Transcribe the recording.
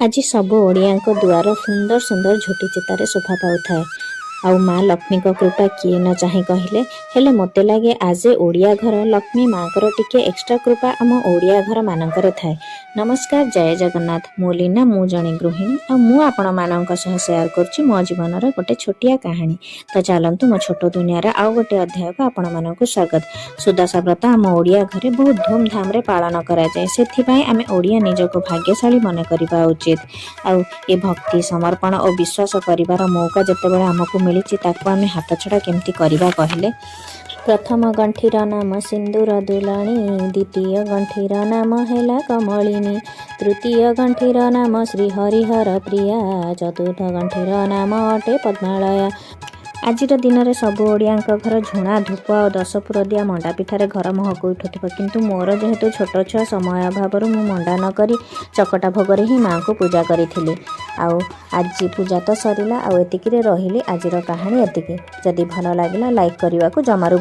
आज सबु ओडिया दुआर सुंदर सुंदर झोटी चितारे शोभा पाउथाए। आउ माँ लक्ष्मी को कृपा किए न चाहे कहले हेले मते लगे आज ओडिया घर लक्ष्मी माँ को टिके एक्स्ट्रा कृपा आम ओडिया घर मानकर थाए। नमस्कार, जय जगन्नाथ। मु लीना, मु जणे गृहिणी आ मु आपण मानक सह शेयर करछि मो जीवन गोटे छोटिया कहानी। तो चलतु मो छोट दुनिया रे आउ गोटे अध्याय को आपण मानक स्वागत। सुदशा व्रत आम ओडिया घरे बहुत धूमधाम रे पालन करा जाए। सेथिपाई आमे ओडिया निजको भाग्यशाली मन करिबा उचित। आउ ए भक्ति समर्पण और विश्वास करिवार मौका जेतेबेले हमकु मिलिछि ताकू आमे हाथ छड़ा केमती करिबा कहले। प्रथम गंठीर नाम सिंदूर दुलाणी, द्वितीय गंठीर नाम हेला कमलिनी, तृतीय गंठीर नाम श्री हरिहर प्रिया, चतुर्थ गंठीर नाम अटे पद्मालया। आजिर दिन में सब ओडिया घर झुणा धूप और 10 पुर दिया मंडा पिठारे घर महक उठुव, किंतु मोर जेहेतु छोट छुआ समय अभाव मु मंडा न करी चकटा भोगरे ही माँ को पूजा करी। आउ आज पूजा तो सरिला, आउ एतिकी रे रहिली। आजिर कहानी एतिकी। जदि भल लागिला लाइक करने को जमारू